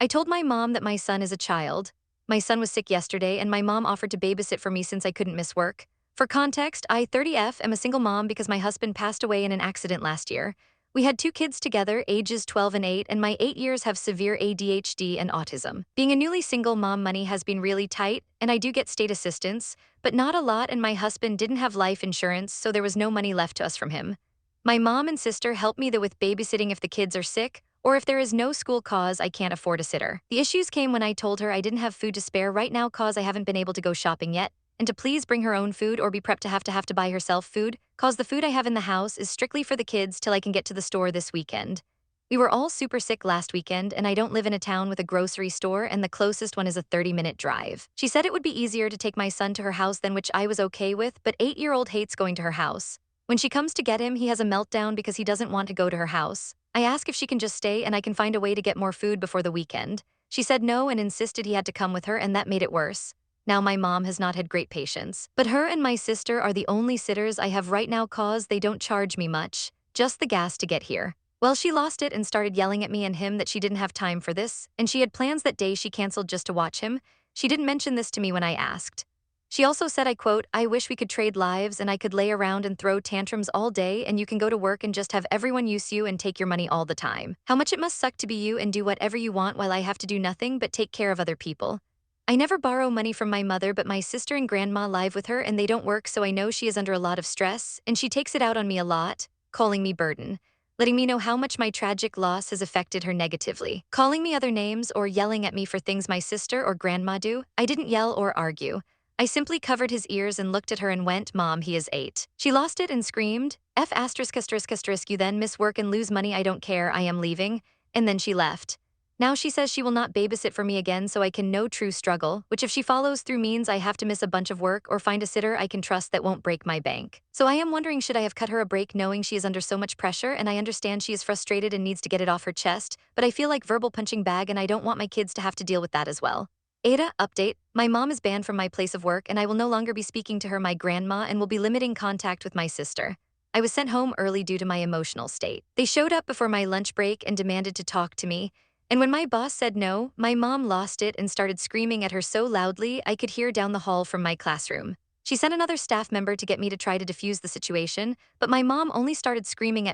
I told my mom that my son is a child. My son was sick yesterday, and my mom offered to babysit for me since I couldn't miss work. For context, I, 30F, am a single mom because my husband passed away in an accident last year. We had two kids together, ages 12 and 8, and my 8 years have severe ADHD and autism. Being a newly single mom, money has been really tight, and I do get state assistance, but not a lot, and my husband didn't have life insurance, so there was no money left to us from him. My mom and sister help me with babysitting if the kids are sick, or if there is no school cause I can't afford a sitter. The issues came when I told her I didn't have food to spare right now cause I haven't been able to go shopping yet, and to please bring her own food or be prepped to have to buy herself food, cause the food I have in the house is strictly for the kids till I can get to the store this weekend. We were all super sick last weekend, and I don't live in a town with a grocery store, and the closest one is a 30-minute drive. She said it would be easier to take my son to her house than, which I was okay with, but 8-year-old hates going to her house. When she comes to get him, he has a meltdown because he doesn't want to go to her house. I ask if she can just stay and I can find a way to get more food before the weekend. She said no and insisted he had to come with her, and that made it worse. Now my mom has not had great patience. But her and my sister are the only sitters I have right now cause they don't charge me much, just the gas to get here. Well, she lost it and started yelling at me and him that she didn't have time for this, and she had plans that day she canceled just to watch him. She didn't mention this to me when I asked. She also said, I quote, I wish we could trade lives and I could lay around and throw tantrums all day and you can go to work and just have everyone use you and take your money all the time. How much it must suck to be you and do whatever you want while I have to do nothing but take care of other people. I never borrow money from my mother, but my sister and grandma live with her and they don't work, so I know she is under a lot of stress and she takes it out on me a lot, calling me burden, letting me know how much my tragic loss has affected her negatively, calling me other names or yelling at me for things my sister or grandma do. I didn't yell or argue. I simply covered his ears and looked at her and went, Mom, he is 8. She lost it and screamed, F asterisk asterisk asterisk, you then miss work and lose money, I don't care, I am leaving. And then she left. Now she says she will not babysit for me again, so I can no true struggle, which if she follows through means I have to miss a bunch of work or find a sitter I can trust that won't break my bank. So I am wondering, should I have cut her a break knowing she is under so much pressure, and I understand she is frustrated and needs to get it off her chest, but I feel like verbal punching bag and I don't want my kids to have to deal with that as well. Ada, update. My mom is banned from my place of work and I will no longer be speaking to her, my grandma, and will be limiting contact with my sister. I was sent home early due to my emotional state. They showed up before my lunch break and demanded to talk to me. And when my boss said no, my mom lost it and started screaming at her so loudly I could hear down the hall from my classroom. She sent another staff member to get me to try to defuse the situation, but my mom only started screaming at